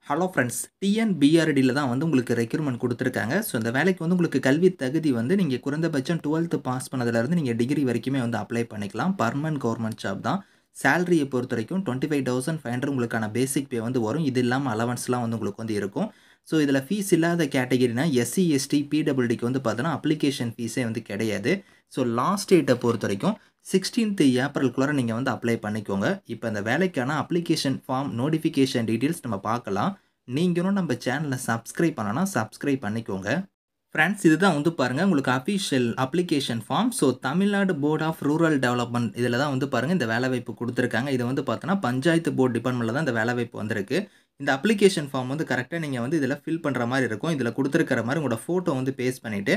Hello friends, டிஎன்பிஆர்டியில் தான் வந்து உங்களுக்கு ரெக்ரூட்மெண்ட் கொடுத்துருக்காங்க. ஸோ இந்த வேலைக்கு வந்து உங்களுக்கு கல்வி தகுதி வந்து நீங்கள் குறைந்தபட்சம் 12th பாஸ் பண்ணதுலேருந்து நீங்கள் டிகிரி வரைக்குமே வந்து அப்ளை பண்ணிக்கலாம். பர்மனன்ட் கவர்மெண்ட் ஜாப் தான். சேலரியை பொறுத்த வரைக்கும் 25,500 உங்களுக்கான பேசிக் பே வந்து வரும். இது இல்லாமல் அலவன்ஸ்லாம் வந்து உங்களுக்கு வந்து இருக்கும். ஸோ இதில் ஃபீஸ் இல்லாத கேட்டகிரினா எஸ்சி, எஸ்டி, பிடபிள்யூடிக்கு வந்து பார்த்தோன்னா அப்ளிகேஷன் ஃபீஸே வந்து கிடையாது. ஸோ லாஸ்ட் டேட்டை பொறுத்த வரைக்கும் 16th ஏப்ரலுக்குள்ளார நீங்கள் வந்து அப்ளை பண்ணிக்கோங்க. இப்போ இந்த வேலைக்கான அப்ளிகேஷன் ஃபார்ம் நோட்டிஃபிகேஷன் டீட்டெயில்ஸ் நம்ம பார்க்கலாம். நீங்களும் நம்ம சேனலை சப்ஸ்கிரைப் பண்ணனா சப்ஸ்கிரைப் பண்ணிக்கோங்க. ஃப்ரெண்ட்ஸ், இதுதான் வந்து பாருங்கள் உங்களுக்கு official application form. So Tamil Nadu board of rural development இதில் தான் வந்து பாருங்கள் இந்த வேலைவாய்ப்பு கொடுத்துருக்காங்க. இதை வந்து பார்த்தோன்னா பஞ்சாயத்து போர்டு டிபார்ட்மெண்ட்டில் தான் இந்த வேலைவாய்ப்பு வந்திருக்கு. இந்த அப்ளிகேஷன் ஃபார்ம் வந்து கரெக்டாக நீங்கள் வந்து இதில் ஃபில் பண்ணுற மாதிரி இருக்கும். இதில் கொடுத்துருக்கிற மாதிரி உங்களோட ஃபோட்டோ வந்து பேஸ்ட் பண்ணிவிட்டு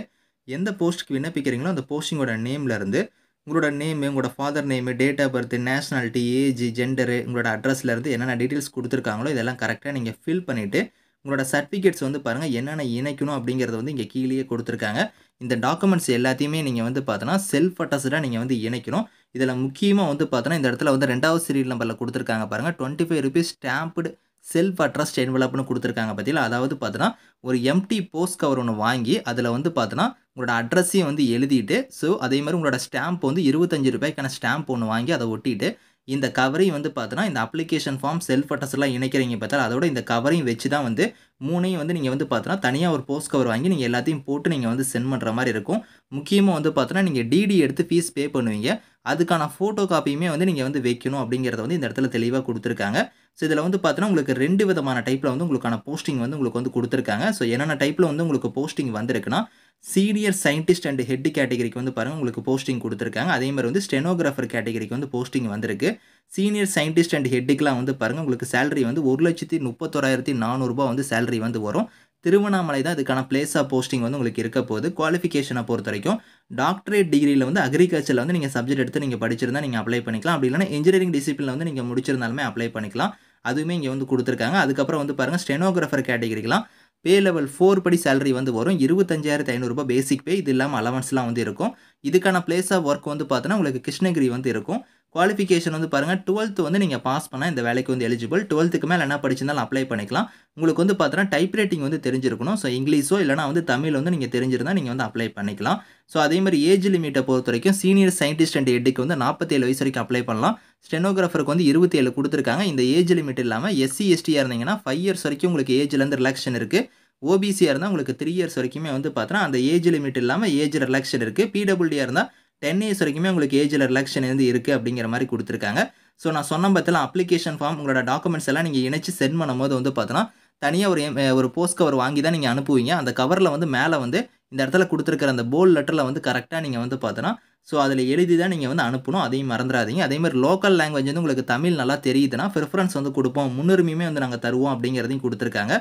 எந்த போஸ்ட்டுக்கு விண்ணப்பிக்கிறீங்களோ அந்த போஸ்டிங்கோட நேம்லேருந்து உங்களோட நேமு, உங்களோட father name, date of birth, nationality, age, gender, உங்களோட அட்ரஸ்லேருந்து என்னென்ன டீட்டெயில்ஸ் கொடுத்துருக்காங்களோ இதெல்லாம் கரெக்டாக நீங்கள் ஃபில் பண்ணிவிட்டு உங்களோட சர்டிஃபிகேட்ஸ் வந்து பாருங்கள் என்னென்ன இணைக்கணும் அப்படிங்கிறத வந்து இங்கே கீழேயே கொடுத்துருக்காங்க. இந்த டாக்குமெண்ட்ஸ் எல்லாத்தையுமே நீங்கள் வந்து பார்த்தோன்னா செல்ஃப் அட்டஸ்டாக நீங்கள் வந்து இணைக்கணும். இதில் முக்கியமாக வந்து பார்த்தோன்னா இந்த இடத்துல வந்து 2வது சீரியல் நம்பரில் கொடுத்துருக்காங்க பாருங்கள். 25 ரூபீஸ் ஸ்டாம்ப்டு செல்ஃப் அட்ரஸ்ட் என்வலப்னு கொடுத்துருக்காங்க பார்த்தீங்களா. அதாவது பார்த்தோன்னா ஒரு எம்டி போஸ்ட் கவர் ஒன்று வாங்கி அதில் வந்து பார்த்தோன்னா உங்களோட அட்ரஸையும் வந்து எழுதிட்டு, ஸோ அதே மாதிரி உங்களோட ஸ்டாம்ப் வந்து 25 ரூபாய்க்கான ஸ்டாம்ப் ஒன்று வாங்கி அதை ஒட்டிட்டு இந்த கவரையும் வந்து பார்த்தோன்னா இந்த அப்ளிகேஷன் ஃபார்ம் செல்ஃப் அட்டஸ்ட்லாம் இணைக்கிறீங்க பார்த்தா அதோட இந்த கவரையும் வச்சு தான் வந்து 3ஐயும் வந்து நீங்கள் வந்து பார்த்தோன்னா தனியாக ஒரு போஸ்ட் கவர் வாங்கி நீங்கள் எல்லாத்தையும் போட்டு நீங்கள் வந்து சென்ட் பண்ணுற மாதிரி இருக்கும். முக்கியமாக வந்து பார்த்தோன்னா நீங்கள் டிடி எடுத்து ஃபீஸ் பே பண்ணுவீங்க. அதுக்கான ஃபோட்டோ காப்பியுமே வந்து நீங்கள் வந்து வைக்கணும் அப்படிங்கிறத வந்து இந்த இடத்துல தெளிவாக கொடுத்துருக்காங்க. ஸோ இதில் வந்து பார்த்தோன்னா உங்களுக்கு 2 விதமான டைப்பில் வந்து உங்களுக்கான போஸ்டிங் வந்து உங்களுக்கு வந்து கொடுத்துருக்காங்க. ஸோ என்னென்ன டைப்பில் வந்து உங்களுக்கு போஸ்டிங் வந்திருக்குன்னா சீனியர் சயின்டிஸ்ட் அண்ட் ஹெட் கேட்டகரிக்கு வந்து பாருங்கள் உங்களுக்கு போஸ்டிங் கொடுத்துருக்காங்க. அதே மாதிரி வந்து ஸ்டெனோகிராஃபர் கேட்டகரிக்கு வந்து போஸ்டிங் வந்திருக்கு. சீனியர் சயின்டிஸ்ட் அண்ட் ஹெட்டுக்கெலாம் வந்து பாருங்கள் உங்களுக்கு சேலரி வந்து 1,31,400 வந்து சேலரி வந்து வரும். திருவண்ணாமலை தான் இதுக்கான பிளேஸ் ஆஃப் போஸ்டிங் வந்து உங்களுக்கு இருக்க போகுது. குவாலிஃபிகேஷனை பொறுத்த வரைக்கும் டாக்டரேட் டிகிரியில் வந்து அக்ரிகல்ச்சரில் வந்து நீங்கள் சப்ஜெக்ட் எடுத்து நீங்கள் படிச்சிருந்தா நீங்கள் அப்ளை பண்ணிக்கலாம். அப்படி இல்லைனா இன்ஜினியரிங் டிசிப்ளினில் வந்து நீங்கள் முடிச்சிருந்தாலுமே அப்ளை பண்ணிக்கலாம். அதுவுமே இங்கே வந்து கொடுத்துருக்காங்க. அதுக்கப்புறம் வந்து பாருங்கள் ஸ்டெனோகிராஃபர் கேட்டகரிக்கெலாம் பே லெவல் 4 படி சேலரி வந்து வரும். 25,500 பேசிக் பே. இது இல்லாமல் அலவன்ஸ்லாம் வந்து இருக்கும். இதுக்கான பிளேஸ் ஆஃப் ஒர்க் வந்து பார்த்தோன்னா உங்களுக்கு கிருஷ்ணகிரி வந்து இருக்கும். குவாலிஃபிகேஷன் வந்து பாருங்கள் 12th வந்து நீங்கள் பாஸ் பண்ணால் இந்த வேலைக்கு வந்து எலிஜிபிள். 12க்கு மேலே என்ன படிச்சிருந்தாலும் அப்ளை பண்ணிக்கலாம். உங்களுக்கு வந்து பார்த்தோன்னா டைப் ரைட்டிங் வந்து தெரிஞ்சிருக்கணும். ஸோ இங்கிலீஷோ இல்லைனா வந்து தமிழ் வந்து நீங்கள் தெரிஞ்சிருந்தால் நீங்கள் வந்து அப்ளை பண்ணிக்கலாம். ஸோ அதே மாதிரி ஏஜ் லிமிட்டை பொறுத்த வரைக்கும் சீனியர் சயின்டிஸ்ட் அண்ட் ஹெட்டுக்கு வந்து 47 வயசு வரைக்கும் அப்ளை பண்ணலாம். ஸ்டெனோகிராஃபருக்கு வந்து 27 கொடுத்துருக்காங்க. இந்த ஏஜ் லிமிட் இல்லாமல் எஸ்சி, எஸ்டியாக இருந்தீங்கன்னா 5 இயர்ஸ் வரைக்கும் உங்களுக்கு ஏஜ்லேருந்து ரிலாக்ஷன் இருக்குது. ஓபிசியாக இருந்தால் உங்களுக்கு 3 இயர்ஸ் வரைக்குமே வந்து பார்த்தோன்னா அந்த ஏஜ் லிமிட் இல்லாமல் ஏஜ் ரிலாக்ஷன் இருக்குது. பிடபிள்யூடியாக இருந்தால் 10 இயர்ஸ் வரைக்குமே உங்களுக்கு ஏஜில் ரிலாக்ஷன் வந்து இருக்குது அப்படிங்கிற மாதிரி கொடுத்துருக்காங்க. ஸோ நான் சொன்ன பற்றில அப்ளிகேஷன் ஃபார்ம் உங்களோட டாக்குமெண்ட்ஸ் எல்லாம் நீங்கள் இணைச்சி சென்ட் பண்ணும்போது வந்து பார்த்தோன்னா தனியாக ஒரு போஸ்ட் கவர் வாங்கி தான் நீங்கள் அனுப்புவீங்க. அந்த கவரில் வந்து மேலே வந்து இந்த இடத்துல கொடுத்துருக்கிற அந்த போல்ட் லெட்டரில் வந்து கரெக்டாக நீங்கள் வந்து பார்த்தோன்னா ஸோ அதில் எழுதி தான் நீங்கள் வந்து அனுப்பணும். அதையும் மறந்துடாதீங்க. அதே மாதிரி லோக்கல் லாங்குவேஜ் வந்து உங்களுக்கு தமிழ் நல்லா தெரியுதுன்னா ப்ரிஃபரன்ஸ் வந்து கொடுப்போம், முன்னுரிமையுமே வந்து நாங்கள் தருவோம் அப்படிங்கிறதையும் கொடுத்துருக்காங்க.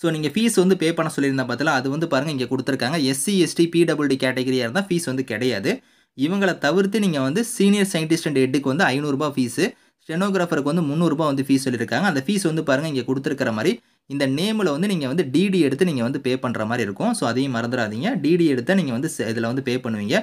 ஸோ நீங்கள் ஃபீஸ் வந்து பே பண்ண சொல்லியிருந்தா பார்த்தீங்களா, அது வந்து பாருங்கள் இங்கே கொடுத்துருக்காங்க. எஸ்சி, எஸ்டி, பிடபிள்யூடி கேட்டகரியாக இருந்தால் ஃபீஸ் வந்து கிடையாது. இவங்களை தவிர்த்து நீங்கள் வந்து சீனியர் சயின்டிஸ்ட் அண்ட் ஹெட்டுக்கு வந்து 500 ஃபீஸு, ஸ்டெனோகிராஃபருக்கு வந்து 300 வந்து ஃபீஸ் சொல்லியிருக்காங்க. அந்த ஃபீஸ் வந்து பாருங்கள் இங்கே கொடுத்துருக்கிற மாதிரி இந்த நேமில் வந்து நீங்கள் வந்து டிடி எடுத்து நீங்கள் வந்து பே பண்ணுற மாதிரி இருக்கும். ஸோ அதையும் மறந்துடாதீங்க. டிடி எடுத்தால் நீங்கள் வந்து இதில் வந்து பே பண்ணுவீங்க.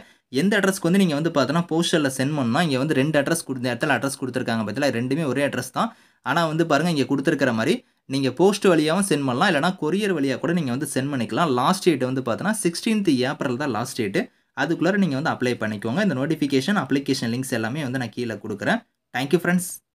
எந்த அட்ரஸ்க்கு வந்து நீங்கள் வந்து பார்த்தோன்னா போஸ்டரில் சென்ட் பண்ணால் இங்கே வந்து 2 அட்ரஸ் இந்த இடத்துல அட்ரஸ் கொடுத்துருக்காங்க பார்த்தீங்களா, ரெண்டுமே ஒரே அட்ரஸ் தான். ஆனால் வந்து பாருங்கள் இங்கே கொடுத்துருக்கிற மாதிரி நீங்கள் போஸ்ட் வழியாகவும் சென்ட் பண்ணலாம், இல்லைனா கொரியர் வழியாக கூட நீங்கள் வந்து சென்ட் பண்ணிக்கலாம். லாஸ்ட் டேட் வந்து பார்த்தோன்னா 16th ஏப்ரல் தான் லாஸ்ட் டேட்டு. அதுக்குள்ளே நீங்கள் வந்து அப்ளை பண்ணிக்கோங்க. இந்த நோட்டிஃபிகேஷன் அப்ளிகேஷன் லிங்க்ஸ் எல்லாமே வந்து நான் கீழே கொடுக்குறேன். Thank you friends.